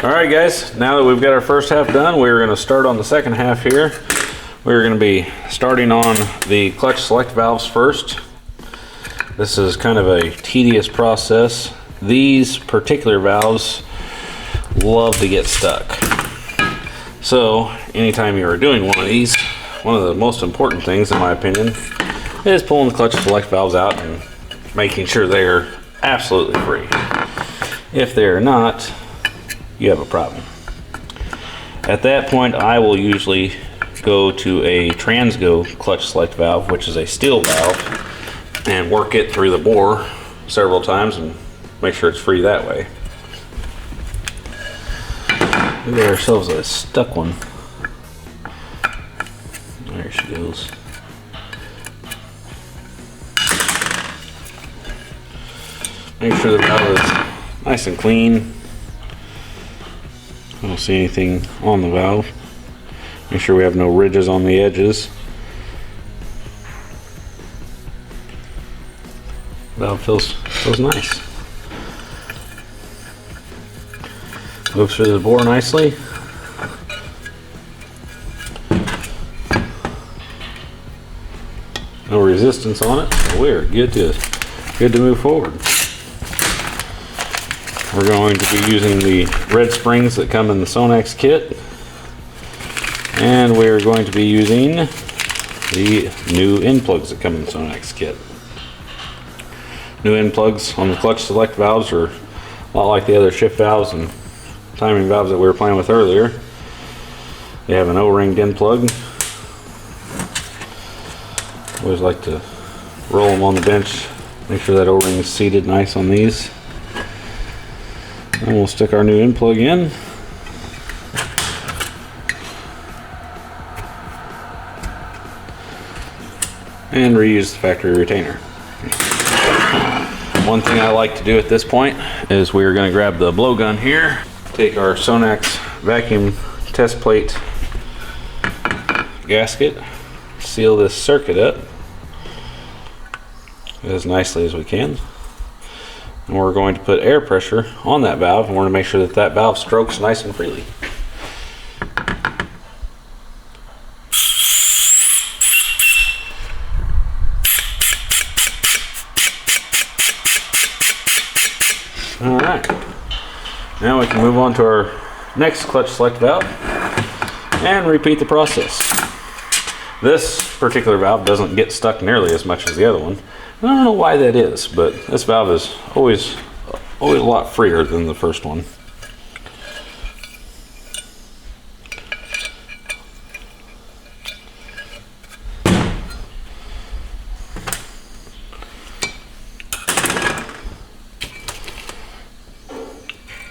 Alright guys, now that we've got our first half done, we're going to start on the second half here. We're going to be starting on the clutch select valves first. This is kind of a tedious process. These particular valves love to get stuck. So anytime you are doing one of these, one of the most important things in my opinion is pulling the clutch select valves out and making sure they are absolutely free. If they're not, you have a problem. At that point, I will usually go to a Transgo clutch select valve, which is a steel valve, and work it through the bore several times and make sure it's free that way. We got ourselves a stuck one. There she goes. Make sure the valve is nice and clean. I don't see anything on the valve. Make sure we have no ridges on the edges. Valve feels nice. Moves through the bore nicely. No resistance on it, so we're good to move forward. We're going to be using the red springs that come in the Sonnax kit, and we're going to be using the new end plugs that come in the Sonnax kit. New end plugs on the clutch select valves are a lot like the other shift valves and timing valves that we were playing with earlier. They have an O-ringed end plug. Always like to roll them on the bench, make sure that O-ring is seated nice on these. And we'll stick our new end plug in. And reuse the factory retainer. One thing I like to do at this point is we're going to grab the blowgun here, take our sonnax vacuum test plate gasket, seal this circuit up as nicely as we can. And we're going to put air pressure on that valve, and we're going to make sure that that valve strokes nice and freely. Alright, now we can move on to our next clutch select valve and repeat the process. This particular valve doesn't get stuck nearly as much as the other one. I don't know why that is, but this valve is always a lot freer than the first one.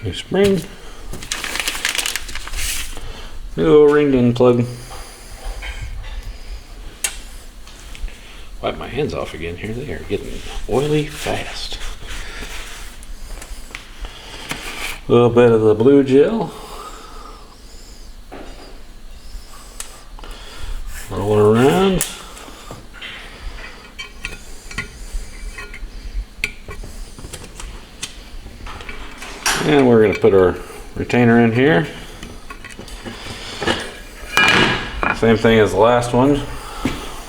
New spring, new O-ringed end plug. Wipe my hands off again here. They are getting oily fast. A little bit of the blue gel. Roll it around. And we're going to put our retainer in here. Same thing as the last one.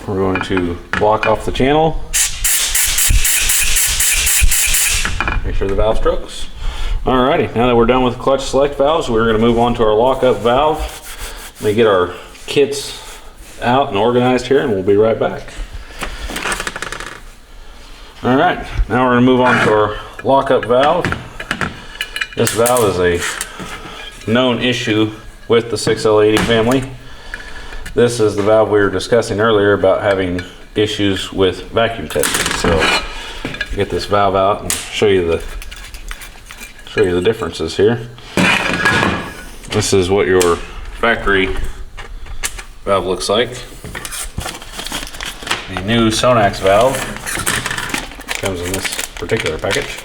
We're going to block off the channel. Make sure the valve strokes. Alrighty, now that we're done with the clutch select valves, we're going to move on to our lockup valve. Let me get our kits out and organized here, and we'll be right back. Alright, now we're going to move on to our lockup valve. This valve is a known issue with the 6L80 family. This is the valve we were discussing earlier about having issues with vacuum testing. So get this valve out and show you the differences here. This is what your factory valve looks like. The new sonnax valve comes in this particular package.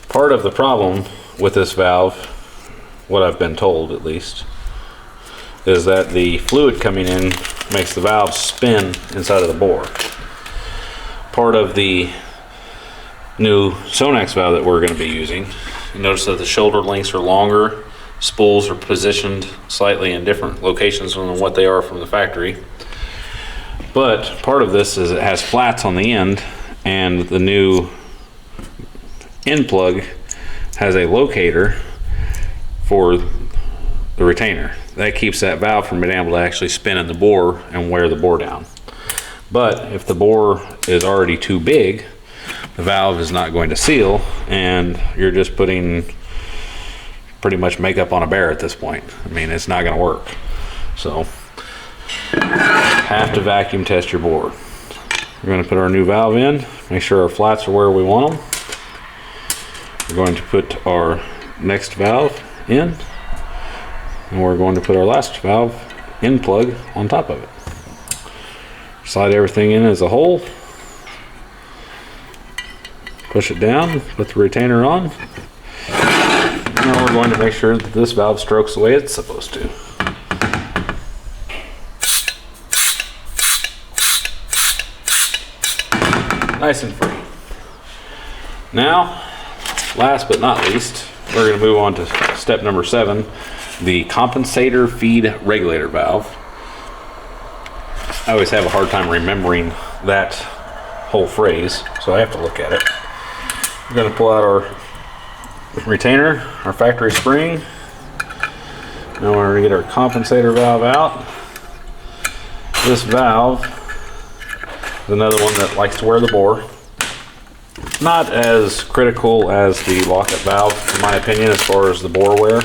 Part of the problem with this valve, what I've been told at least, is that the fluid coming in makes the valve spin inside of the bore. part of the new sonnax valve that we're going to be using. You notice that the shoulder lengths are longer, spools are positioned slightly in different locations than what they are from the factory. But part of this is it has flats on the end, and the new end plug has a locator for the retainer. That keeps that valve from being able to actually spin in the bore and wear the bore down. But if the bore is already too big, the valve is not going to seal, and you're just putting pretty much makeup on a bear at this point. I mean, it's not going to work. So, have to vacuum test your bore. We're going to put our new valve in, make sure our flats are where we want them. We're going to put our next valve in, and we're going to put our last valve in plug on top of it. Slide everything in as a whole. Push it down, put the retainer on. Now we're going to make sure that this valve strokes the way it's supposed to. Nice and free. Now, last but not least, we're going to move on to step number 7, the compensator feed regulator valve. I always have a hard time remembering that whole phrase, so I have to look at it. We're going to pull out our retainer, our factory spring. Now we're going to get our compensator valve out. This valve is another one that likes to wear the bore. Not as critical as the lockup valve, in my opinion, as far as the bore wear,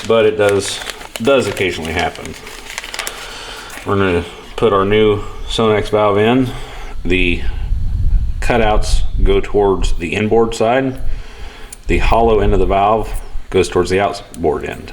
but it does occasionally happen. We're going to put our new sonnax valve in. The cutouts go towards the inboard side. The hollow end of the valve goes towards the outboard end.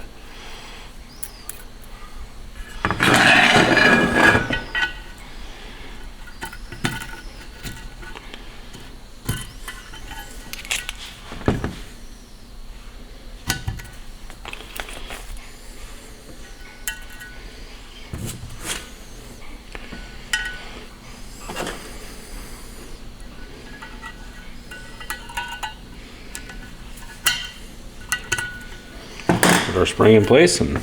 Our spring in place, and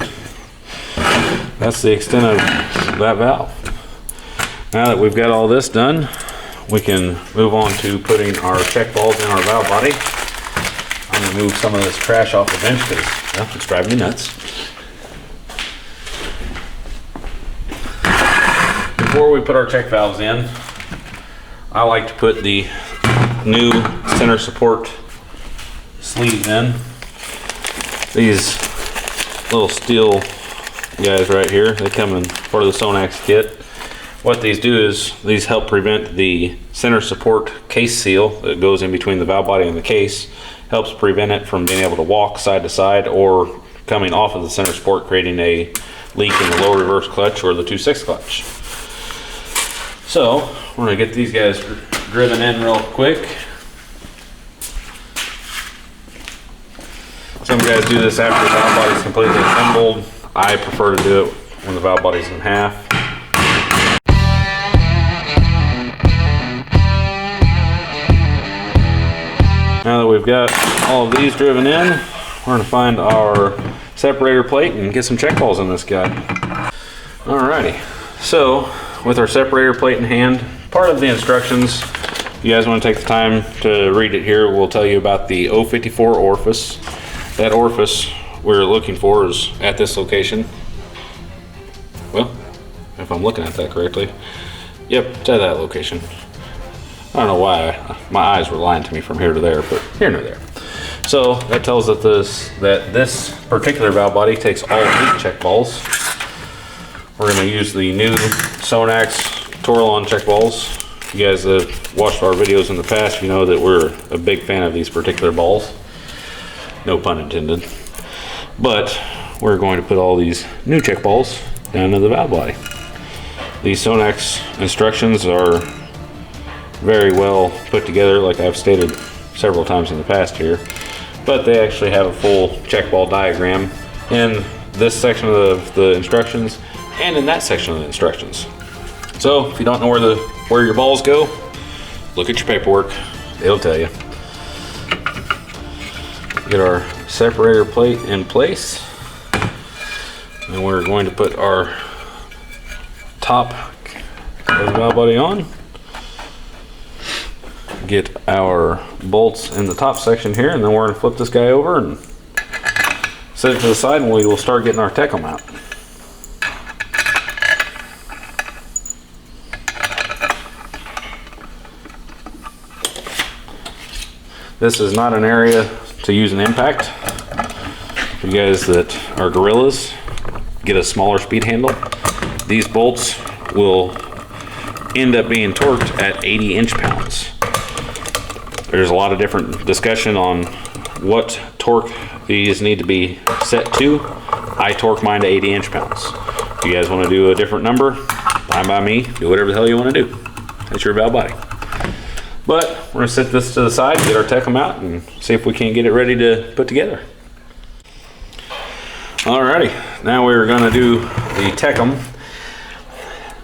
that's the extent of that valve. Now that we've got all this done, we can move on to putting our check balls in our valve body. I'm going to move some of this trash off the bench because, well, it's driving me nuts. Before we put our check valves in, I like to put the new center support sleeves in. These little steel guys right here, they come in part of the sonnax kit. What these do is these help prevent the center support case seal that goes in between the valve body and the case. Helps prevent it from being able to walk side to side or coming off of the center support, creating a leak in the lower reverse clutch or the 2/6 clutch. So we're going to get these guys driven in real quick. Some guys do this after the valve body is completely assembled. I prefer to do it when the valve body is in half. Now that we've got all of these driven in, we're going to find our separator plate and get some check balls in this guy. Alrighty, so with our separator plate in hand, part of the instructions, if you guys want to take the time to read it here, we'll tell you about the 054 orifice. That orifice we're looking for is at this location. Well, if I'm looking at that correctly. Yep, it's at that location. I don't know why my eyes were lying to me from here to there, but here nor there. So that tells us that this particular valve body takes all 8 check balls. We're going to use the new sonnax Torlon check balls. If you guys have watched our videos in the past, you know that we're a big fan of these particular balls. No pun intended. But we're going to put all these new check balls down to the valve body. These sonnax instructions are very well put together, like I've stated several times in the past here, but they actually have a full check ball diagram in this section of the instructions and in that section of the instructions. So if you don't know where your balls go, Look at your paperwork. It'll tell you. Get our separator plate in place. And we're going to put our top of the valve body on. Get our bolts in the top section here, and then we're going to flip this guy over and set it to the side, and we will start getting our Tecum out. This is not an area to use an impact. For you guys that are gorillas, get a smaller speed handle. These bolts will end up being torqued at 80 inch-pounds. There's a lot of different discussion on what torque these need to be set to. I torque mine to 80 inch-pounds. If you guys want to do a different number, fine by me. Do whatever the hell you want to do. That's your valve body. But we're going to set this to the side, get our Tecum out, and see if we can't get it ready to put together. Alrighty, now we're going to do the Tecum.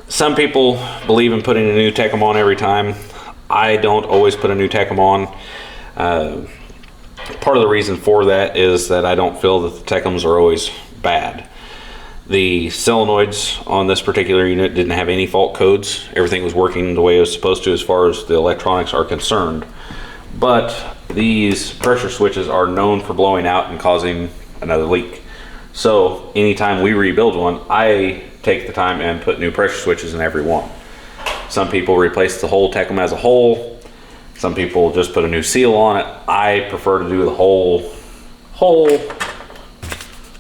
Some people believe in putting a new Tecum on every time. I don't always put a new Tecum on. Part of the reason for that is that I don't feel that the Tecums are always bad. The solenoids on this particular unit didn't have any fault codes. Everything was working the way it was supposed to as far as the electronics are concerned. But these pressure switches are known for blowing out and causing another leak. So anytime we rebuild one, I take the time and put new pressure switches in every one. Some people replace the whole Tecum as a whole. Some people just put a new seal on it. I prefer to do the whole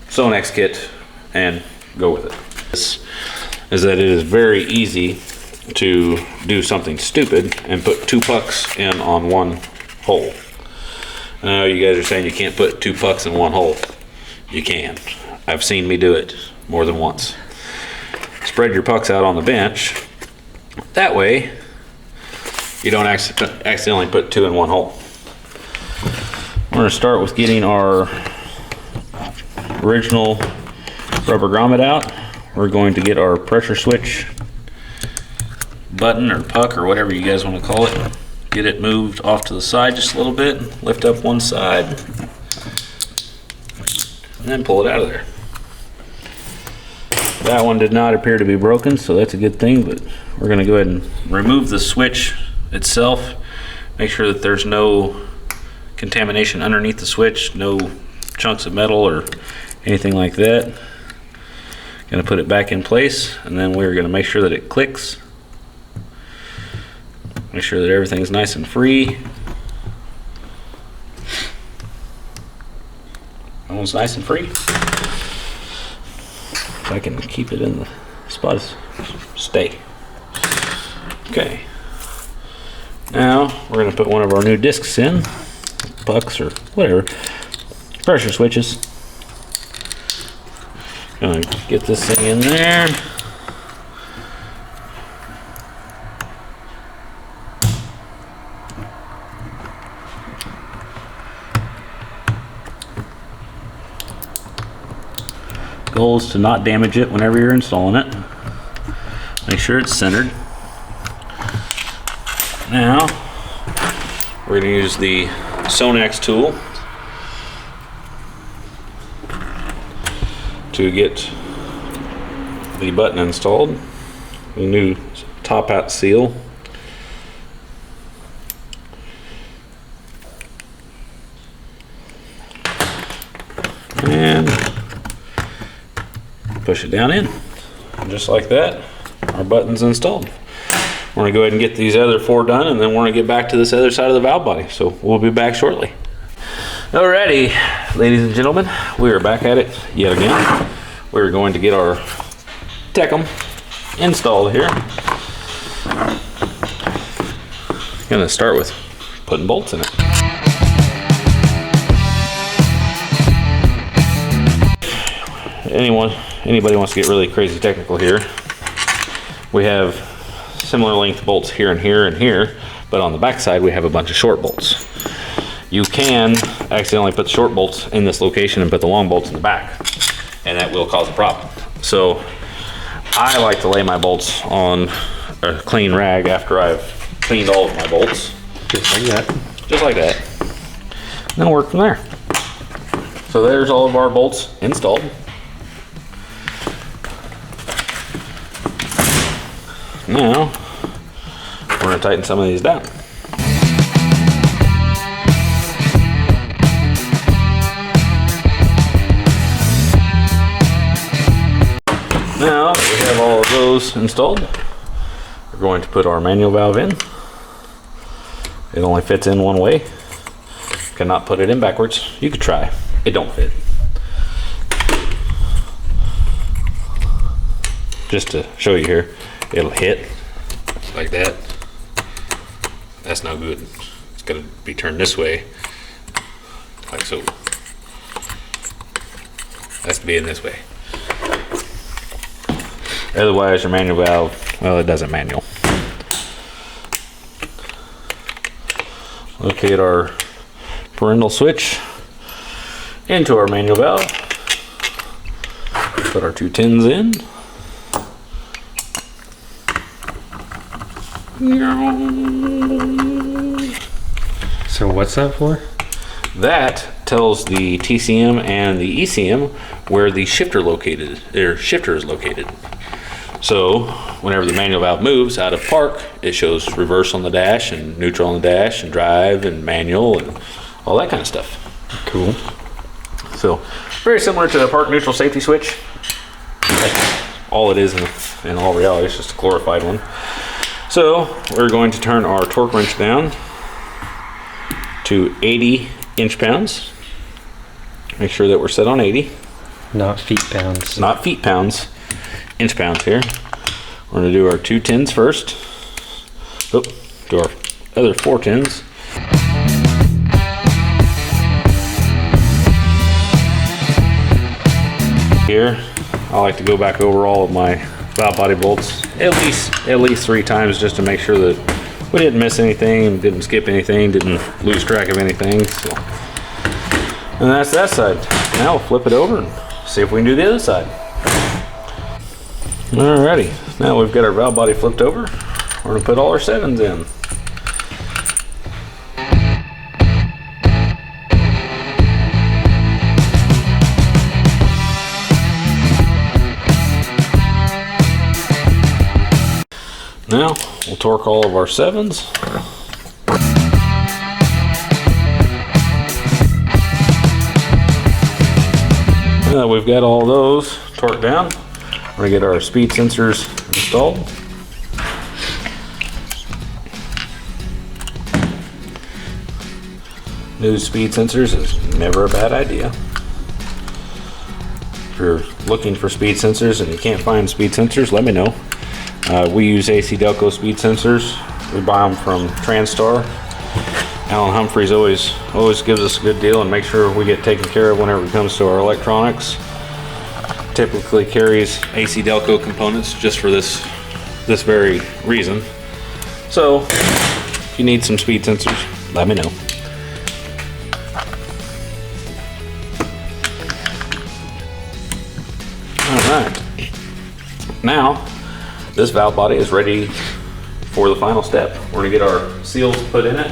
sonnax kit and go with it. This is that it is very easy to do something stupid and put 2 pucks in on one hole. I know you guys are saying you can't put 2 pucks in one hole. You can. I've seen me do it more than once. Spread your pucks out on the bench. That way, you don't accidentally put 2 in one hole. We're going to start with getting our original rubber grommet out. We're going to get our pressure switch button or puck or whatever you guys want to call it. Get it moved off to the side just a little bit. Lift up one side. And then pull it out of there. That one did not appear to be broken, so that's a good thing, but we're going to go ahead and remove the switch itself. Make sure that there's no contamination underneath the switch, no chunks of metal or anything like that. Going to put it back in place, and then we're going to make sure that it clicks. Make sure that everything's nice and free. Almost nice and free. If I can keep it in the spot, stay. Okay. Now we're going to put one of our new discs in, pucks or whatever, pressure switches. Going to get this thing in there. Goal is to not damage it whenever you're installing it. Make sure it's centered. Now we're going to use the sonnax tool to get the button installed. The new top out seal. And push it down in. And just like that, our button's installed. We're going to go ahead and get these other 4 done, and then we're going to get back to this other side of the valve body. So we'll be back shortly. Alrighty, ladies and gentlemen, we are back at it yet again. We're going to get our Tecum installed here. Going to start with putting bolts in it. Anybody wants to get really crazy technical here, we have similar length bolts here and here and here, but on the back side we have a bunch of short bolts. You can accidentally put the short bolts in this location and put the long bolts in the back, and that will cause a problem. So I like to lay my bolts on a clean rag after I've cleaned all of my bolts. Just like that. Just like that. And then work from there. So there's all of our bolts installed. Now, we're going to tighten some of these down. Now that we have all of those installed, we're going to put our manual valve in. It only fits in one way. Cannot put it in backwards. You could try. It don't fit. Just to show you here, it'll hit like that. That's no good. It's gonna be turned this way, like so. Has to be in this way. Otherwise, your manual valve, well, it doesn't manual. Locate our parental switch into our manual valve. Put our 2 tins in. So what's that for? That tells the TCM and the ECM where the shifter is located. So whenever the manual valve moves out of park, it shows reverse on the dash and neutral on the dash and drive and manual and all that kind of stuff. Cool. So very similar to a park neutral safety switch. That's all it is in all reality. It's just a glorified one. So we're going to turn our torque wrench down to 80 inch-pounds. Make sure that we're set on 80. Not feet-pounds. Not feet-pounds. Inch-pounds here. We're going to do our 2 tins first. Oh, do our other 4 tins. Here, I like to go back over all of my valve body bolts at least 3 times just to make sure that we didn't miss anything, didn't skip anything, didn't lose track of anything. So, and that's that side. Now we'll flip it over and see if we can do the other side. Alrighty, now we've got our valve body flipped over. We're gonna put all our 7s in. Now we'll torque all of our 7s. Now that we've got all those torqued down, we're gonna get our speed sensors installed. New speed sensors is never a bad idea. If you're looking for speed sensors and you can't find speed sensors, let me know. We use AC Delco speed sensors. We buy them from Transtar. Alan Humphreys always gives us a good deal and makes sure we get taken care of whenever it comes to our electronics. Typically carries AC Delco components just for this very reason. So if you need some speed sensors, let me know. All right, now this valve body is ready for the final step. We're gonna get our seals put in it.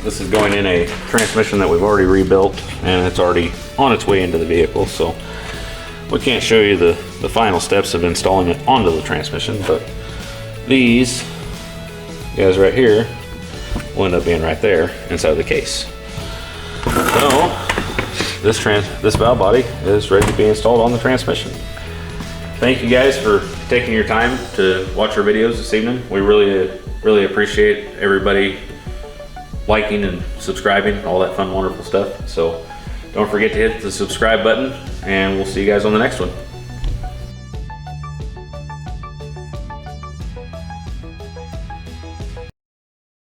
This is going in a transmission that we've already rebuilt and it's already on its way into the vehicle, so we can't show you the final steps of installing it onto the transmission, but these guys right here will end up being right there inside of the case. So this valve body is ready to be installed on the transmission. Thank you guys for taking your time to watch our videos this evening. We really appreciate everybody liking and subscribing, all that fun, wonderful stuff. So don't forget to hit the subscribe button, and we'll see you guys on the next one.